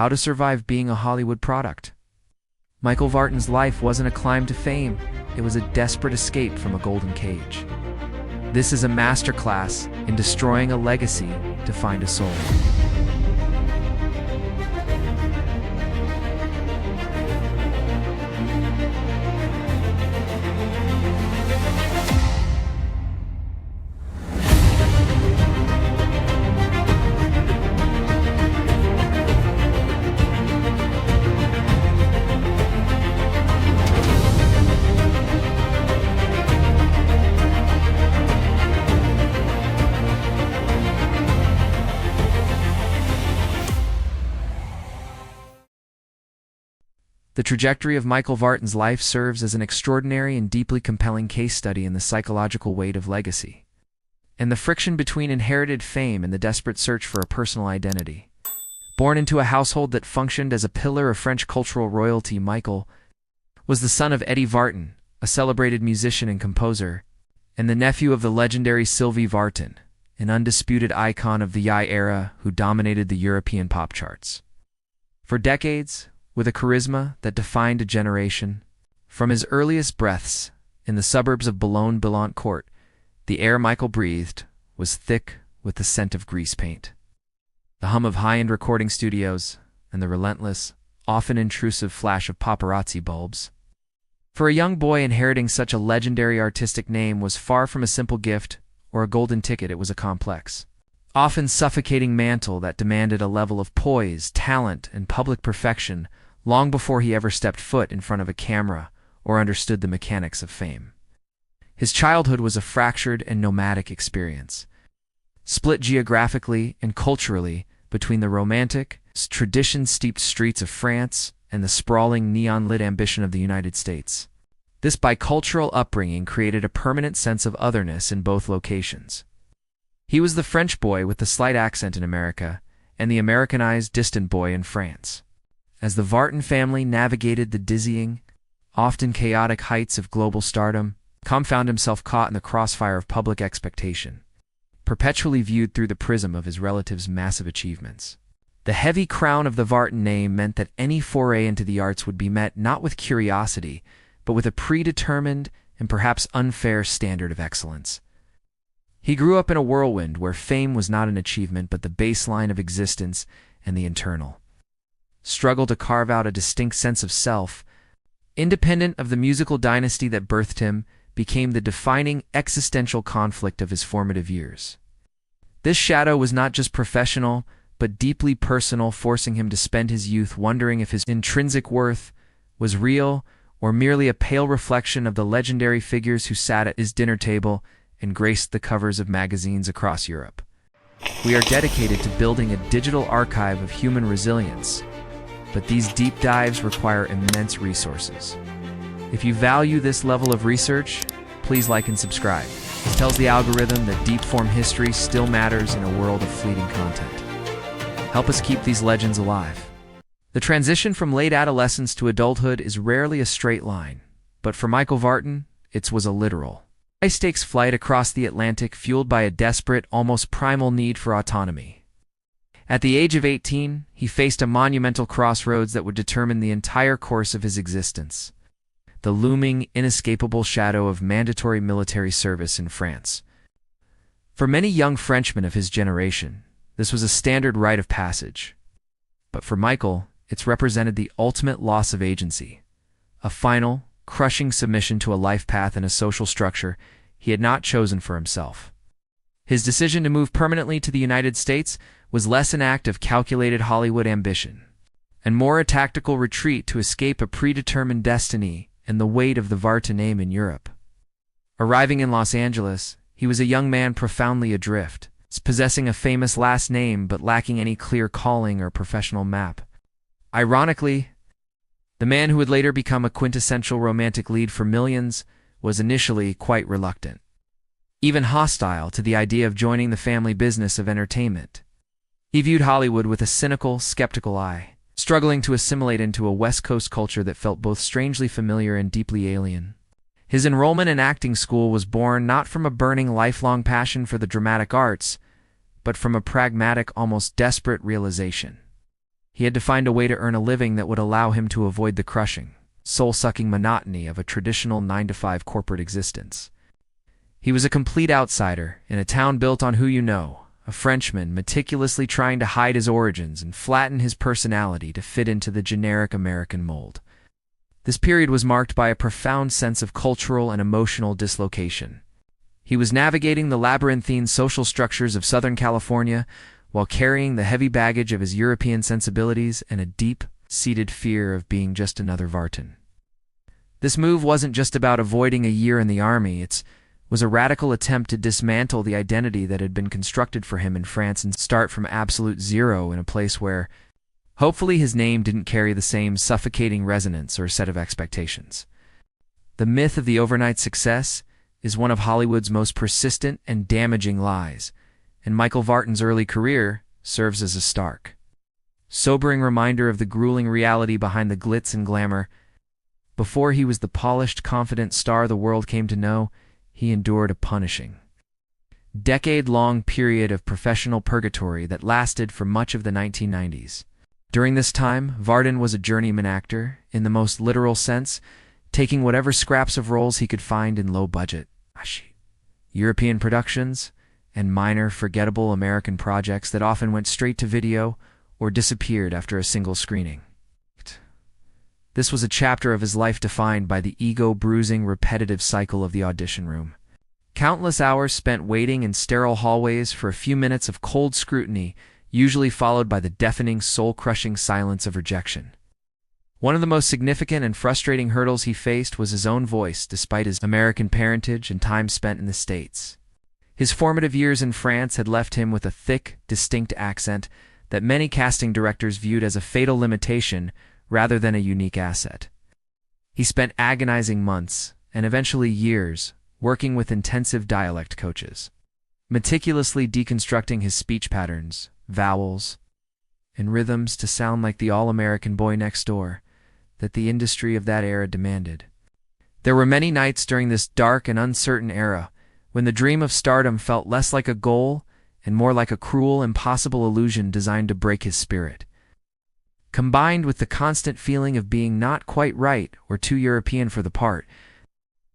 How to Survive Being a Hollywood Product. Michael Vartan's life wasn't a climb to fame, it was a desperate escape from a golden cage. This is a masterclass in destroying a legacy to find a soul. The trajectory of Michael Vartan's life serves as an extraordinary and deeply compelling case study in the psychological weight of legacy, and the friction between inherited fame and the desperate search for a personal identity. Born into a household that functioned as a pillar of French cultural royalty, Michael was the son of Eddie Vartan, a celebrated musician and composer, and the nephew of the legendary Sylvie Vartan, an undisputed icon of the Yaï era who dominated the European pop charts. For decades, with a charisma that defined a generation, from his earliest breaths in the suburbs of Boulogne-Billancourt, the air Michael breathed was thick with the scent of grease paint, the hum of high-end recording studios, and the relentless, often intrusive flash of paparazzi bulbs. For a young boy, inheriting such a legendary artistic name was far from a simple gift or a golden ticket. It was a complex, often suffocating mantle that demanded a level of poise, talent, and public perfection long before he ever stepped foot in front of a camera or understood the mechanics of fame. His childhood was a fractured and nomadic experience, split geographically and culturally between the romantic, tradition-steeped streets of France and the sprawling, neon-lit ambition of the United States. This bicultural upbringing created a permanent sense of otherness in both locations. He was the French boy with the slight accent in America, and the Americanized, distant boy in France. As the Vartan family navigated the dizzying, often chaotic heights of global stardom, Com found himself caught in the crossfire of public expectation, perpetually viewed through the prism of his relatives' massive achievements. The heavy crown of the Vartan name meant that any foray into the arts would be met not with curiosity, but with a predetermined and perhaps unfair standard of excellence. He grew up in a whirlwind where fame was not an achievement but the baseline of existence, and the internal struggle to carve out a distinct sense of self, independent of the musical dynasty that birthed him, became the defining existential conflict of his formative years. This shadow was not just professional, but deeply personal, forcing him to spend his youth wondering if his intrinsic worth was real or merely a pale reflection of the legendary figures who sat at his dinner table and graced the covers of magazines across Europe. We are dedicated to building a digital archive of human resilience, but these deep dives require immense resources. If you value this level of research, please like and subscribe. This tells the algorithm that deep-form history still matters in a world of fleeting content. Help us keep these legends alive. The transition from late adolescence to adulthood is rarely a straight line, but for Michael Vartan, it was a literal, high-stakes flight across the Atlantic fueled by a desperate, almost primal need for autonomy. At the age of 18, he faced a monumental crossroads that would determine the entire course of his existence: the looming, inescapable shadow of mandatory military service in France. For many young Frenchmen of his generation, this was a standard rite of passage. But for Michael, it's represented the ultimate loss of agency, a final, crushing submission to a life path and a social structure he had not chosen for himself. His decision to move permanently to the United States was less an act of calculated Hollywood ambition, and more a tactical retreat to escape a predetermined destiny and the weight of the Vartan name in Europe. Arriving in Los Angeles, he was a young man profoundly adrift, possessing a famous last name but lacking any clear calling or professional map. Ironically, the man who would later become a quintessential romantic lead for millions was initially quite reluctant, even hostile to the idea of joining the family business of entertainment. He viewed Hollywood with a cynical, skeptical eye, struggling to assimilate into a West Coast culture that felt both strangely familiar and deeply alien. His enrollment in acting school was born not from a burning lifelong passion for the dramatic arts, but from a pragmatic, almost desperate realization. He had to find a way to earn a living that would allow him to avoid the crushing, soul-sucking monotony of a traditional 9-to-5 corporate existence. He was a complete outsider in a town built on who you know, a Frenchman meticulously trying to hide his origins and flatten his personality to fit into the generic American mold. This period was marked by a profound sense of cultural and emotional dislocation. He was navigating the labyrinthine social structures of Southern California while carrying the heavy baggage of his European sensibilities and a deep-seated fear of being just another Vartan. This move wasn't just about avoiding a year in the army, it was a radical attempt to dismantle the identity that had been constructed for him in France and start from absolute zero in a place where, hopefully, his name didn't carry the same suffocating resonance or set of expectations. The myth of the overnight success is one of Hollywood's most persistent and damaging lies, and Michael Vartan's early career serves as a stark, sobering reminder of the grueling reality behind the glitz and glamour. Before he was the polished, confident star the world came to know, he endured a punishing, decade-long period of professional purgatory that lasted for much of the 1990s. During this time, Vartan was a journeyman actor, in the most literal sense, taking whatever scraps of roles he could find in low-budget European productions and minor, forgettable American projects that often went straight to video or disappeared after a single screening. This was a chapter of his life defined by the ego-bruising, repetitive cycle of the audition room. Countless hours spent waiting in sterile hallways for a few minutes of cold scrutiny, usually followed by the deafening, soul-crushing silence of rejection. One of the most significant and frustrating hurdles he faced was his own voice, despite his American parentage and time spent in the States. His formative years in France had left him with a thick, distinct accent that many casting directors viewed as a fatal limitation rather than a unique asset. He spent agonizing months, and eventually years, working with intensive dialect coaches, meticulously deconstructing his speech patterns, vowels, and rhythms to sound like the all-American boy next door that the industry of that era demanded. There were many nights during this dark and uncertain era when the dream of stardom felt less like a goal and more like a cruel, impossible illusion designed to break his spirit. Combined with the constant feeling of being not quite right or too European for the part,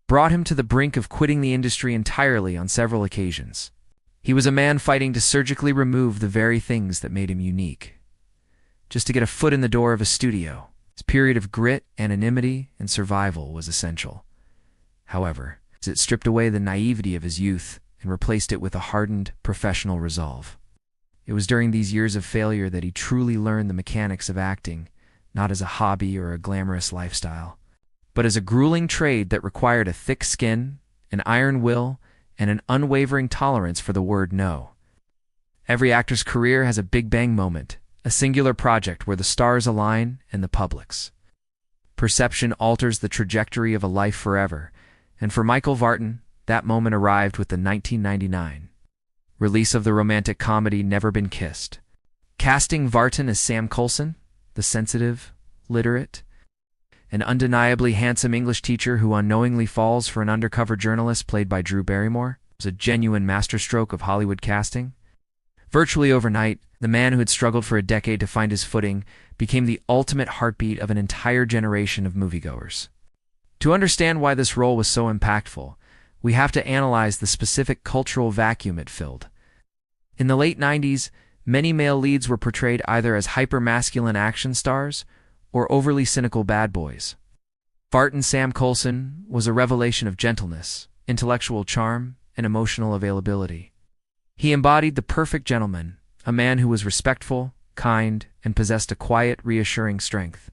brought him to the brink of quitting the industry entirely on several occasions. He was a man fighting to surgically remove the very things that made him unique, just to get a foot in the door of a studio. His period of grit, anonymity, and survival was essential. However, as it stripped away the naivety of his youth and replaced it with a hardened, professional resolve. It was during these years of failure that he truly learned the mechanics of acting, not as a hobby or a glamorous lifestyle, but as a grueling trade that required a thick skin, an iron will, and an unwavering tolerance for the word no. Every actor's career has a big bang moment, a singular project where the stars align and the public's perception alters the trajectory of a life forever, and for Michael Vartan, that moment arrived with the 1999 release of the romantic comedy Never Been Kissed. Casting Vartan as Sam Coulson, the sensitive, literate, and undeniably handsome English teacher who unknowingly falls for an undercover journalist played by Drew Barrymore, was a genuine masterstroke of Hollywood casting. Virtually overnight, the man who had struggled for a decade to find his footing became the ultimate heartbeat of an entire generation of moviegoers. To understand why this role was so impactful, we have to analyze the specific cultural vacuum it filled. In the late 90s, many male leads were portrayed either as hyper-masculine action stars or overly cynical bad boys. Vartan Sam Coulson was a revelation of gentleness, intellectual charm, and emotional availability. He embodied the perfect gentleman, a man who was respectful, kind, and possessed a quiet, reassuring strength.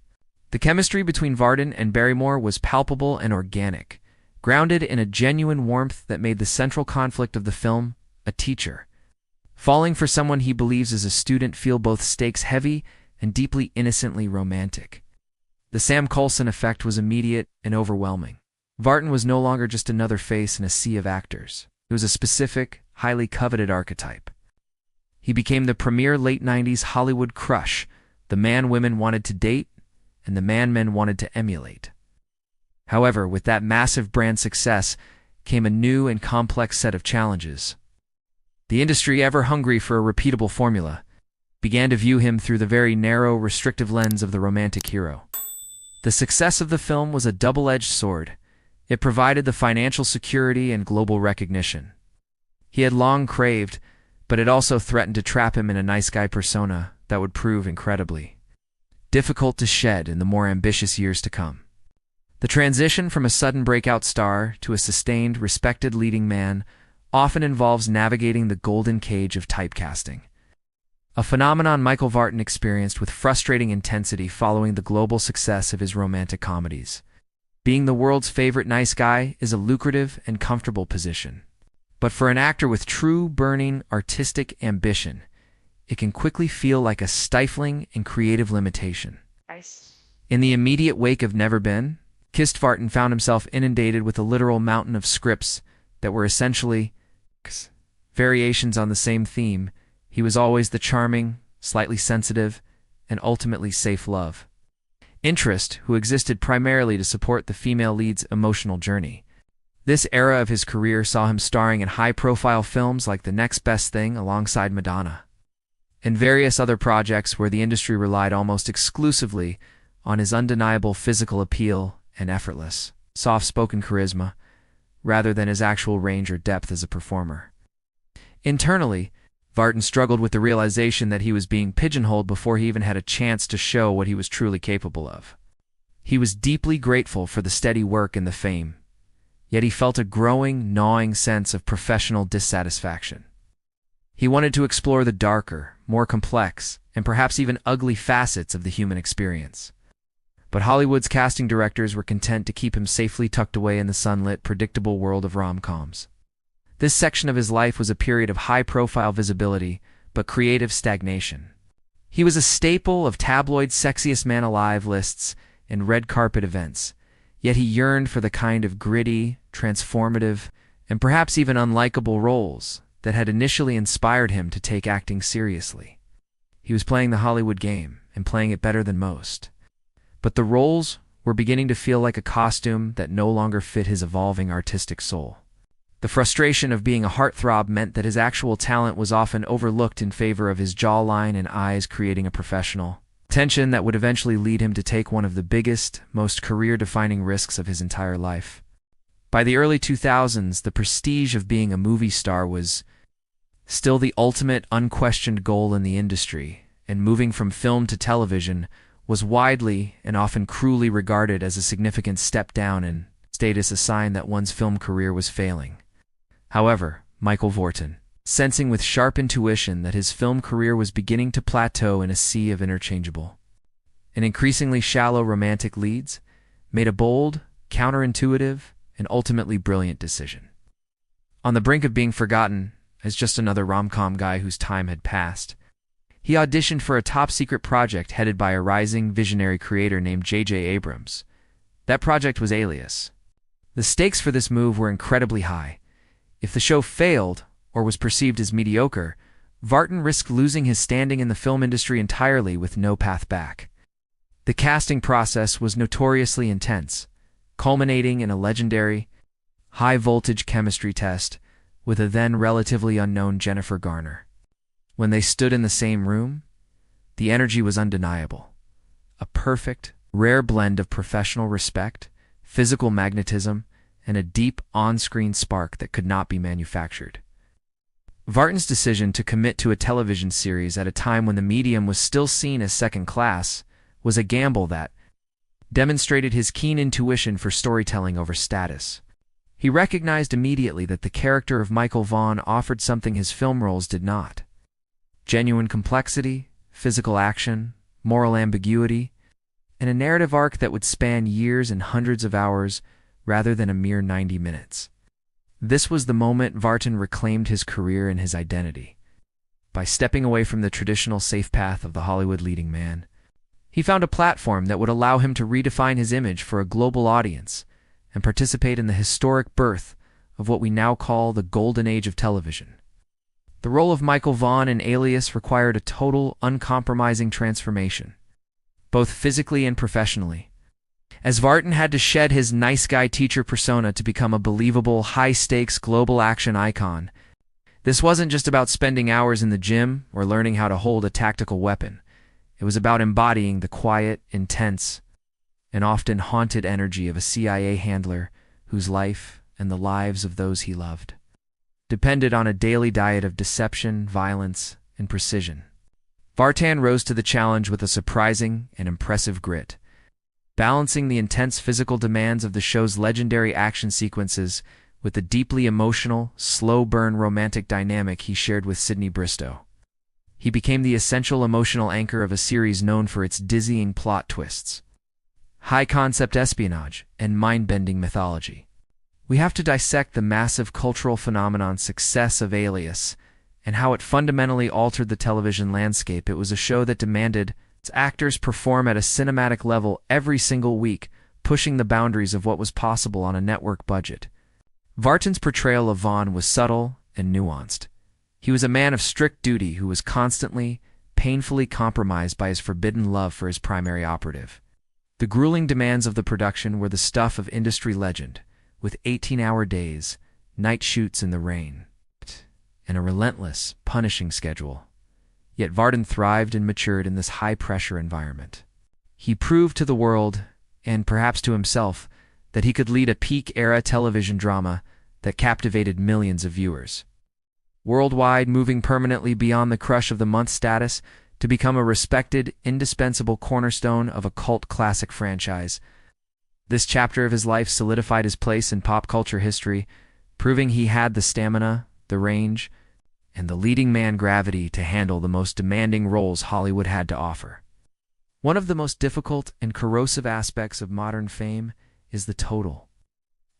The chemistry between Vartan and Barrymore was palpable and organic, grounded in a genuine warmth that made the central conflict of the film, a teacher falling for someone he believes is a student, feel both stakes heavy and deeply innocently romantic. The Sam Coulson effect was immediate and overwhelming. Vartan was no longer just another face in a sea of actors. It was a specific, highly coveted archetype. He became the premier late 90s Hollywood crush, the man women wanted to date and the man men wanted to emulate. However, with that massive brand success came a new and complex set of challenges. The industry, ever hungry for a repeatable formula, began to view him through the very narrow, restrictive lens of the romantic hero. The success of the film was a double-edged sword. It provided the financial security and global recognition he had long craved, but it also threatened to trap him in a nice guy persona that would prove incredibly difficult to shed in the more ambitious years to come. The transition from a sudden breakout star to a sustained, respected leading man often involves navigating the golden cage of typecasting, a phenomenon Michael Vartan experienced with frustrating intensity following the global success of his romantic comedies. Being the world's favorite nice guy is a lucrative and comfortable position. But for an actor with true, burning, artistic ambition, it can quickly feel like a stifling and creative limitation. In the immediate wake of Never Been, Vartan found himself inundated with a literal mountain of scripts that were essentially variations on the same theme. He was always the charming, slightly sensitive, and ultimately safe love interest who existed primarily to support the female lead's emotional journey. This era of his career saw him starring in high-profile films like The Next Best Thing alongside Madonna, and various other projects where the industry relied almost exclusively on his undeniable physical appeal and effortless, soft-spoken charisma, rather than his actual range or depth as a performer. Internally, Vartan struggled with the realization that he was being pigeonholed before he even had a chance to show what he was truly capable of. He was deeply grateful for the steady work and the fame, yet he felt a growing, gnawing sense of professional dissatisfaction. He wanted to explore the darker, more complex, and perhaps even ugly facets of the human experience. But Hollywood's casting directors were content to keep him safely tucked away in the sunlit, predictable world of rom-coms. This section of his life was a period of high-profile visibility, but creative stagnation. He was a staple of tabloid sexiest man alive lists and red carpet events, yet he yearned for the kind of gritty, transformative, and perhaps even unlikable roles that had initially inspired him to take acting seriously. He was playing the Hollywood game, and playing it better than most. But the roles were beginning to feel like a costume that no longer fit his evolving artistic soul. The frustration of being a heartthrob meant that his actual talent was often overlooked in favor of his jawline and eyes, creating a professional tension that would eventually lead him to take one of the biggest, most career-defining risks of his entire life. By the early 2000s, the prestige of being a movie star was still the ultimate, unquestioned goal in the industry, and moving from film to television was widely and often cruelly regarded as a significant step down in status, a sign that one's film career was failing. However, Michael Vartan, sensing with sharp intuition that his film career was beginning to plateau in a sea of interchangeable and increasingly shallow romantic leads, made a bold, counterintuitive, and ultimately brilliant decision. On the brink of being forgotten as just another rom-com guy whose time had passed, he auditioned for a top-secret project headed by a rising visionary creator named J.J. Abrams. That project was Alias. The stakes for this move were incredibly high. If the show failed, or was perceived as mediocre, Vartan risked losing his standing in the film industry entirely with no path back. The casting process was notoriously intense, culminating in a legendary, high-voltage chemistry test with a then relatively unknown Jennifer Garner. When they stood in the same room, the energy was undeniable. A perfect, rare blend of professional respect, physical magnetism, and a deep on-screen spark that could not be manufactured. Vartan's decision to commit to a television series at a time when the medium was still seen as second-class was a gamble that demonstrated his keen intuition for storytelling over status. He recognized immediately that the character of Michael Vaughn offered something his film roles did not: genuine complexity, physical action, moral ambiguity, and a narrative arc that would span years and hundreds of hours rather than a mere 90 minutes. This was the moment Vartan reclaimed his career and his identity. By stepping away from the traditional safe path of the Hollywood leading man, he found a platform that would allow him to redefine his image for a global audience and participate in the historic birth of what we now call the golden age of television. The role of Michael Vaughn in Alias required a total, uncompromising transformation, both physically and professionally, as Vartan had to shed his nice guy teacher persona to become a believable, high-stakes global action icon This wasn't just about spending hours in the gym or learning how to hold a tactical weapon. It was about embodying the quiet, intense, and often haunted energy of a CIA handler whose life and the lives of those he loved depended on a daily diet of deception, violence, and precision. Vartan rose to the challenge with a surprising and impressive grit, balancing the intense physical demands of the show's legendary action sequences with the deeply emotional, slow-burn romantic dynamic he shared with Sydney Bristow. He became the essential emotional anchor of a series known for its dizzying plot twists, high-concept espionage, and mind-bending mythology. We have to dissect the massive cultural phenomenon success of Alias and how it fundamentally altered the television landscape. It was a show that demanded its actors perform at a cinematic level every single week, pushing the boundaries of what was possible on a network budget. Vartan's portrayal of Vaughn was subtle and nuanced. He was a man of strict duty who was constantly, painfully compromised by his forbidden love for his primary operative. The grueling demands of the production were the stuff of industry legend, with 18-hour days, night shoots in the rain, and a relentless, punishing schedule. Yet Vartan thrived and matured in this high-pressure environment. He proved to the world, and perhaps to himself, that he could lead a peak-era television drama that captivated millions of viewers. Worldwide, moving permanently beyond the crush of the month status to become a respected, indispensable cornerstone of a cult classic franchise. This chapter of his life solidified his place in pop culture history, proving he had the stamina, the range, and the leading man gravity to handle the most demanding roles Hollywood had to offer. One of the most difficult and corrosive aspects of modern fame is the total,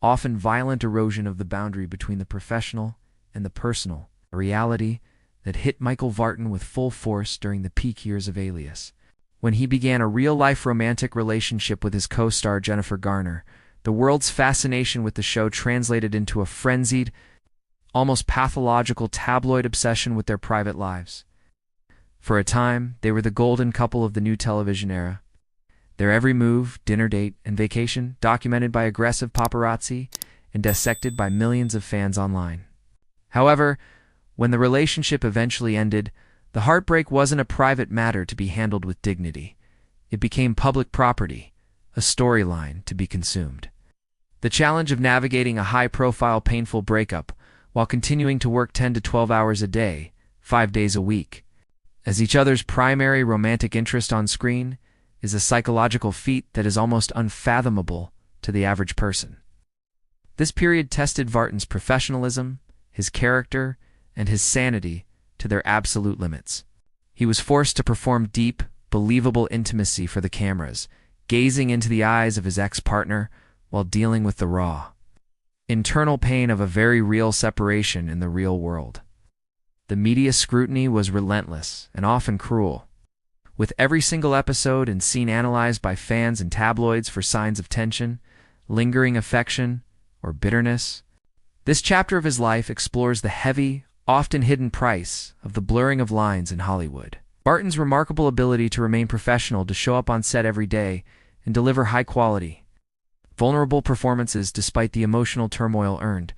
often violent erosion of the boundary between the professional and the personal, a reality that hit Michael Vartan with full force during the peak years of Alias. When he began a real-life romantic relationship with his co-star Jennifer Garner, the world's fascination with the show translated into a frenzied, almost pathological tabloid obsession with their private lives. For a time, they were the golden couple of the new television era. Their every move, dinner date, and vacation documented by aggressive paparazzi and dissected by millions of fans online. However, when the relationship eventually ended, the heartbreak wasn't a private matter to be handled with dignity. It became public property, a storyline to be consumed. The challenge of navigating a high-profile, painful breakup while continuing to work 10 to 12 hours a day, 5 days a week, as each other's primary romantic interest on screen is a psychological feat that is almost unfathomable to the average person. This period tested Vartan's professionalism, his character, and his sanity to their absolute limits. He was forced to perform deep, believable intimacy for the cameras, gazing into the eyes of his ex-partner while dealing with the raw, internal pain of a very real separation in the real world. The media scrutiny was relentless and often cruel, with every single episode and scene analyzed by fans and tabloids for signs of tension, lingering affection, or bitterness. This chapter of his life explores the heavy, often hidden price of the blurring of lines in Hollywood. Vartan's remarkable ability to remain professional, to show up on set every day, and deliver high-quality, vulnerable performances despite the emotional turmoil earned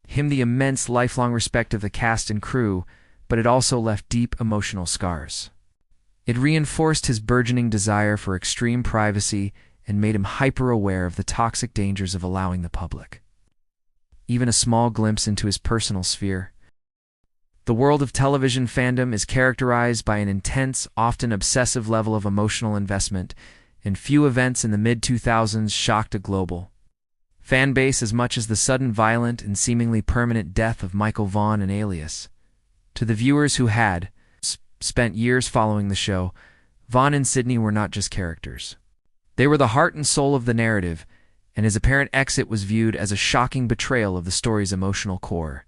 him the immense lifelong respect of the cast and crew, but it also left deep emotional scars. It reinforced his burgeoning desire for extreme privacy and made him hyper-aware of the toxic dangers of allowing the public even a small glimpse into his personal sphere. The world of television fandom is characterized by an intense, often obsessive level of emotional investment, and few events in the mid-2000s shocked a global fan base as much as the sudden violent and seemingly permanent death of Michael Vaughn in Alias. To the viewers who had spent years following the show, Vaughn and Sydney were not just characters. They were the heart and soul of the narrative, and his apparent exit was viewed as a shocking betrayal of the story's emotional core.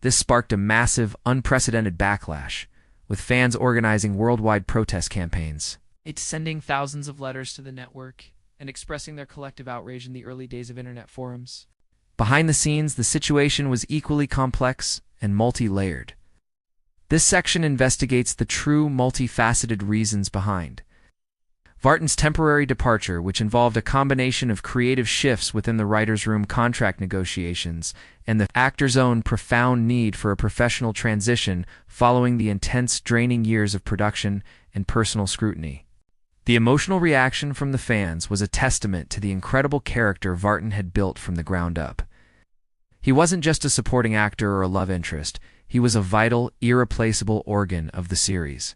This sparked a massive, unprecedented backlash, with fans organizing worldwide protest campaigns. It's sending thousands of letters to the network and expressing their collective outrage in the early days of internet forums. Behind the scenes, the situation was equally complex and multi-layered. This section investigates the true, multifaceted reasons behind Vartan's temporary departure, which involved a combination of creative shifts within the writer's room contract negotiations and the actor's own profound need for a professional transition following the intense, draining years of production and personal scrutiny. The emotional reaction from the fans was a testament to the incredible character Vartan had built from the ground up. He wasn't just a supporting actor or a love interest, he was a vital, irreplaceable organ of the series.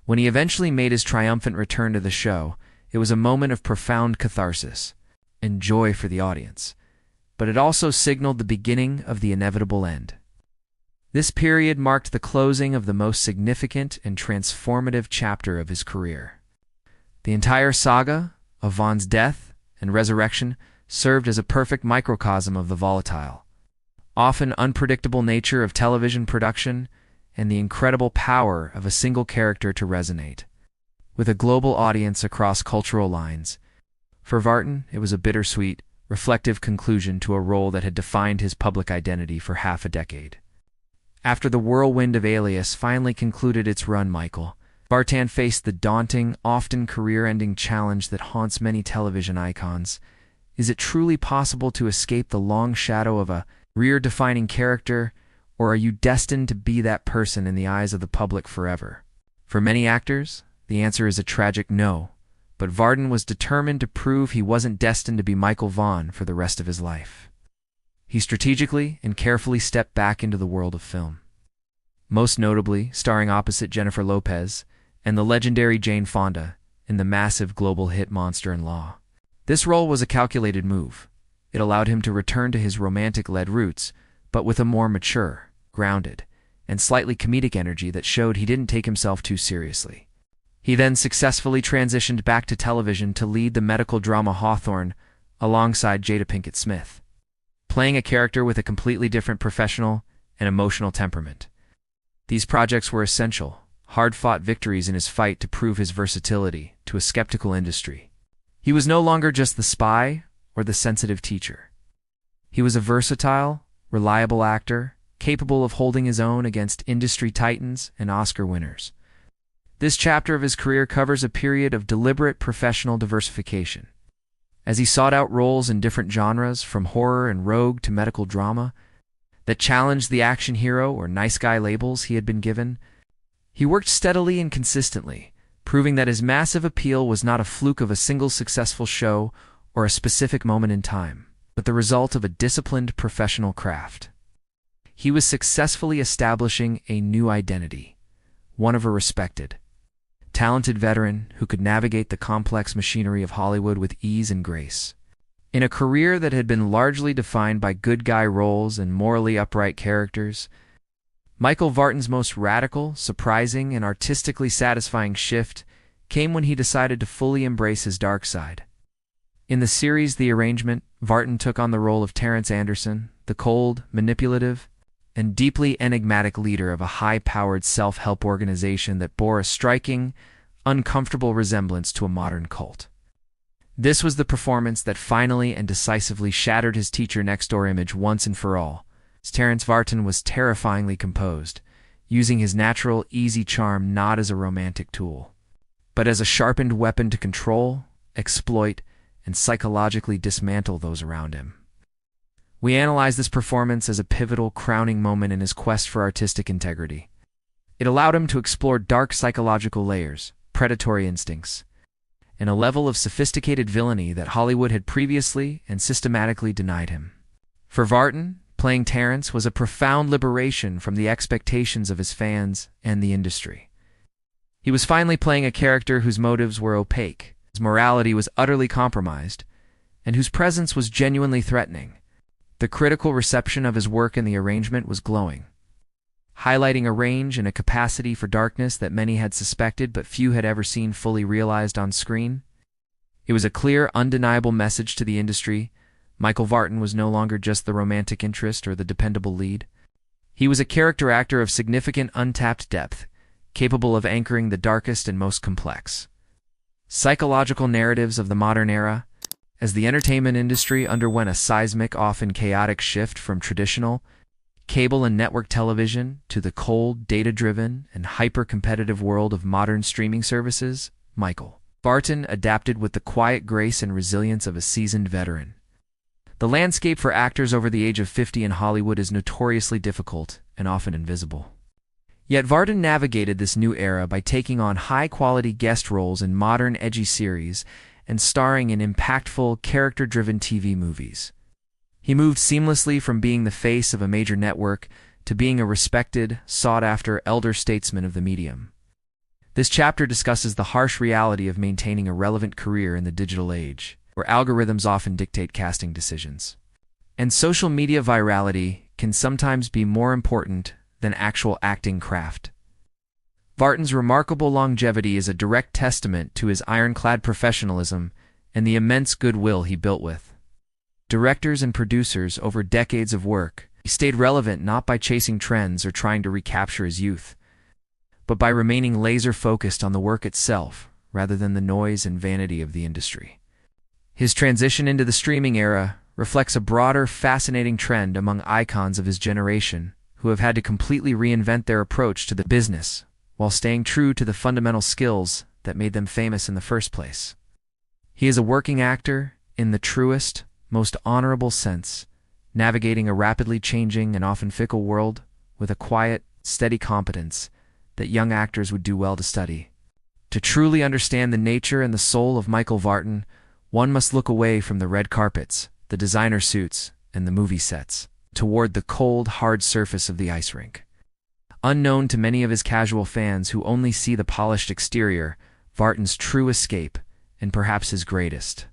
When he eventually made his triumphant return to the show, it was a moment of profound catharsis and joy for the audience, but it also signaled the beginning of the inevitable end. This period marked the closing of the most significant and transformative chapter of his career. The entire saga of Vaughn's death and resurrection served as a perfect microcosm of the volatile, often unpredictable nature of television production and the incredible power of a single character to resonate with a global audience across cultural lines. For Vartan, it was a bittersweet, reflective conclusion to a role that had defined his public identity for half a decade. After the whirlwind of Alias finally concluded its run, Vartan faced the daunting, often career-ending challenge that haunts many television icons. Is it truly possible to escape the long shadow of a career-defining character, or are you destined to be that person in the eyes of the public forever? For many actors, the answer is a tragic no, but Vartan was determined to prove he wasn't destined to be Michael Vaughn for the rest of his life. He strategically and carefully stepped back into the world of film, most notably starring opposite Jennifer Lopez and the legendary Jane Fonda in the massive global hit Monster in Law. This role was a calculated move. It allowed him to return to his romantic-led roots, but with a more mature, grounded, and slightly comedic energy that showed he didn't take himself too seriously. He then successfully transitioned back to television to lead the medical drama Hawthorne alongside Jada Pinkett Smith, playing a character with a completely different professional and emotional temperament. These projects were essential, hard-fought victories in his fight to prove his versatility to a skeptical industry. He was no longer just the spy or the sensitive teacher. He was a versatile, reliable actor, capable of holding his own against industry titans and Oscar winners. This chapter of his career covers a period of deliberate professional diversification. As he sought out roles in different genres, from horror and rogue to medical drama, that challenged the action hero or nice guy labels he had been given, he worked steadily and consistently, proving that his massive appeal was not a fluke of a single successful show or a specific moment in time, but the result of a disciplined professional craft. He was successfully establishing a new identity, one of a respected, talented veteran who could navigate the complex machinery of Hollywood with ease and grace. In a career that had been largely defined by good guy roles and morally upright characters, Michael Vartan's most radical, surprising, and artistically satisfying shift came when he decided to fully embrace his dark side. In the series The Arrangement, Vartan took on the role of Terrence Anderson, the cold, manipulative, and deeply enigmatic leader of a high-powered self-help organization that bore a striking, uncomfortable resemblance to a modern cult. This was the performance that finally and decisively shattered his teacher-next-door image once and for all. Terrence Vartan was terrifyingly composed, using his natural, easy charm not as a romantic tool, but as a sharpened weapon to control, exploit, and psychologically dismantle those around him. We analyze this performance as a pivotal, crowning moment in his quest for artistic integrity. It allowed him to explore dark psychological layers, predatory instincts, and a level of sophisticated villainy that Hollywood had previously and systematically denied him. For Vartan, playing Terrence was a profound liberation from the expectations of his fans and the industry. He was finally playing a character whose motives were opaque, whose morality was utterly compromised, and whose presence was genuinely threatening. The critical reception of his work in The Arrangement was glowing, highlighting a range and a capacity for darkness that many had suspected but few had ever seen fully realized on screen. It was a clear, undeniable message to the industry. Michael Vartan was no longer just the romantic interest or the dependable lead. He was a character actor of significant untapped depth, capable of anchoring the darkest and most complex psychological narratives of the modern era. As the entertainment industry underwent a seismic, often chaotic shift from traditional cable and network television to the cold, data-driven, and hyper-competitive world of modern streaming services, Michael Vartan adapted with the quiet grace and resilience of a seasoned veteran. The landscape for actors over the age of 50 in Hollywood is notoriously difficult and often invisible. Yet Vartan navigated this new era by taking on high-quality guest roles in modern, edgy series and starring in impactful, character-driven TV movies. He moved seamlessly from being the face of a major network to being a respected, sought-after elder statesman of the medium. This chapter discusses the harsh reality of maintaining a relevant career in the digital age, where algorithms often dictate casting decisions. And social media virality can sometimes be more important than actual acting craft. Vartan's remarkable longevity is a direct testament to his ironclad professionalism and the immense goodwill he built with directors and producers over decades of work. He stayed relevant not by chasing trends or trying to recapture his youth, but by remaining laser-focused on the work itself rather than the noise and vanity of the industry. His transition into the streaming era reflects a broader, fascinating trend among icons of his generation who have had to completely reinvent their approach to the business while staying true to the fundamental skills that made them famous in the first place. He is a working actor in the truest, most honorable sense, navigating a rapidly changing and often fickle world with a quiet, steady competence that young actors would do well to study. To truly understand the nature and the soul of Michael Vartan, one must look away from the red carpets, the designer suits, and the movie sets, toward the cold, hard surface of the ice rink. Unknown to many of his casual fans who only see the polished exterior, Vartan's true escape, and perhaps his greatest,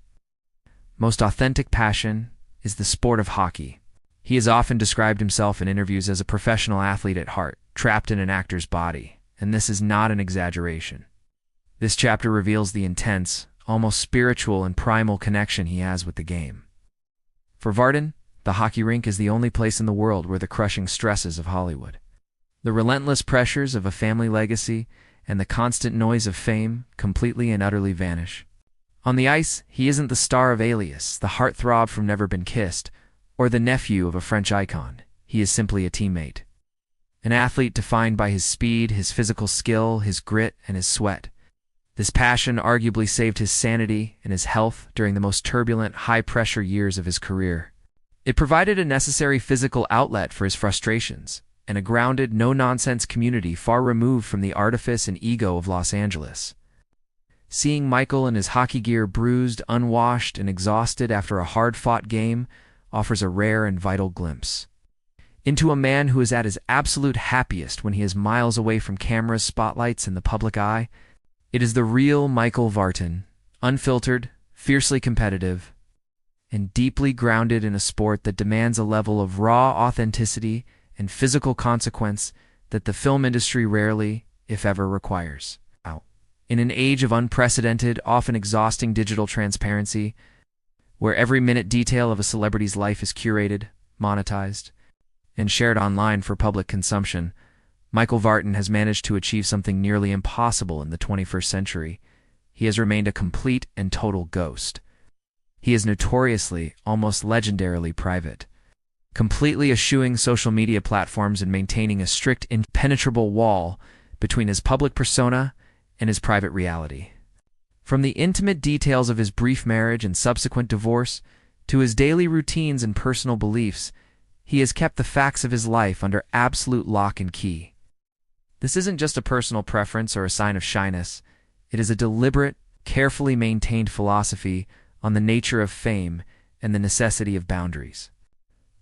most authentic passion, is the sport of hockey. He has often described himself in interviews as a professional athlete at heart, trapped in an actor's body, and this is not an exaggeration. This chapter reveals the intense, almost spiritual and primal connection he has with the game. For Vartan, the hockey rink is the only place in the world where the crushing stresses of Hollywood, the relentless pressures of a family legacy, and the constant noise of fame completely and utterly vanish. On the ice, he isn't the star of Alias, the heartthrob from Never Been Kissed, or the nephew of a French icon. He is simply a teammate. An athlete defined by his speed, his physical skill, his grit, and his sweat. This passion arguably saved his sanity and his health during the most turbulent, high-pressure years of his career. It provided a necessary physical outlet for his frustrations, and a grounded, no-nonsense community far removed from the artifice and ego of Los Angeles. Seeing Michael in his hockey gear bruised, unwashed, and exhausted after a hard-fought game offers a rare and vital glimpse into a man who is at his absolute happiest when he is miles away from cameras, spotlights, and the public eye. It is the real Michael Vartan, unfiltered, fiercely competitive, and deeply grounded in a sport that demands a level of raw authenticity and physical consequence that the film industry rarely, if ever, requires. In an age of unprecedented, often exhausting digital transparency, where every minute detail of a celebrity's life is curated, monetized, and shared online for public consumption, Michael Vartan has managed to achieve something nearly impossible in the 21st century. He has remained a complete and total ghost. He is notoriously, almost legendarily private, completely eschewing social media platforms and maintaining a strict, impenetrable wall between his public persona and his private reality. From the intimate details of his brief marriage and subsequent divorce to his daily routines and personal beliefs, he has kept the facts of his life under absolute lock and key. This isn't just a personal preference or a sign of shyness. It is a deliberate, carefully maintained philosophy on the nature of fame and the necessity of boundaries.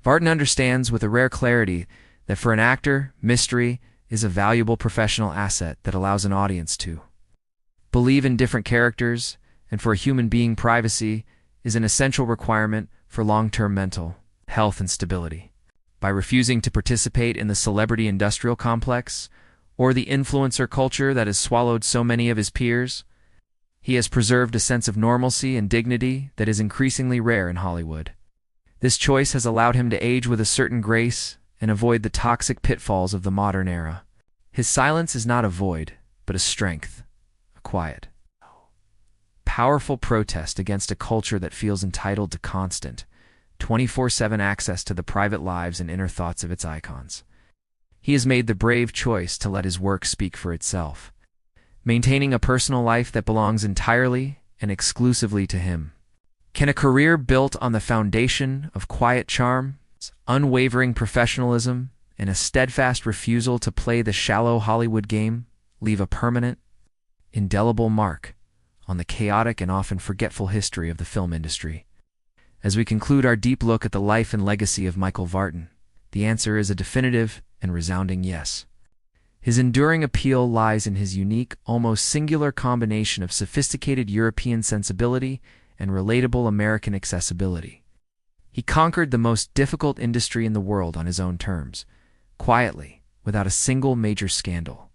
Vartan understands with a rare clarity that for an actor, mystery is a valuable professional asset that allows an audience to believe in different characters, and for a human being, privacy is an essential requirement for long-term mental health and stability. By refusing to participate in the celebrity industrial complex or the influencer culture that has swallowed so many of his peers, he has preserved a sense of normalcy and dignity that is increasingly rare in Hollywood. This choice has allowed him to age with a certain grace and avoid the toxic pitfalls of the modern era. His silence is not a void, but a strength, a quiet, powerful protest against a culture that feels entitled to constant, 24/7 access to the private lives and inner thoughts of its icons. He has made the brave choice to let his work speak for itself. maintaining a personal life that belongs entirely and exclusively to him? Can a career built on the foundation of quiet charm, unwavering professionalism, and a steadfast refusal to play the shallow Hollywood game leave a permanent, indelible mark on the chaotic and often forgetful history of the film industry? As we conclude our deep look at the life and legacy of Michael Vartan, the answer is a definitive and resounding yes. His enduring appeal lies in his unique, almost singular combination of sophisticated European sensibility and relatable American accessibility. He conquered the most difficult industry in the world on his own terms, quietly, without a single major scandal,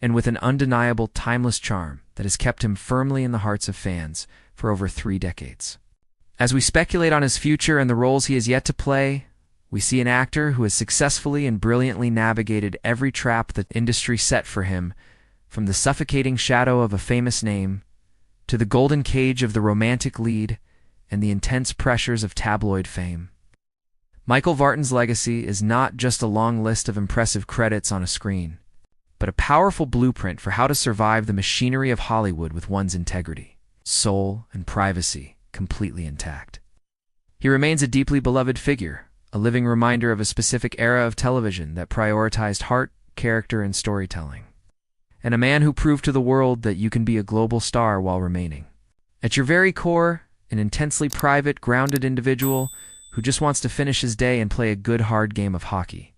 and with an undeniable timeless charm that has kept him firmly in the hearts of fans for over 3 decades. As we speculate on his future and the roles he has yet to play, we see an actor who has successfully and brilliantly navigated every trap the industry set for him, from the suffocating shadow of a famous name to the golden cage of the romantic lead and the intense pressures of tabloid fame. Michael Vartan's legacy is not just a long list of impressive credits on a screen, but a powerful blueprint for how to survive the machinery of Hollywood with one's integrity, soul, and privacy completely intact. He remains a deeply beloved figure, a living reminder of a specific era of television that prioritized heart, character, and storytelling, and a man who proved to the world that you can be a global star while remaining, at your very core, an intensely private, grounded individual who just wants to finish his day and play a good hard game of hockey.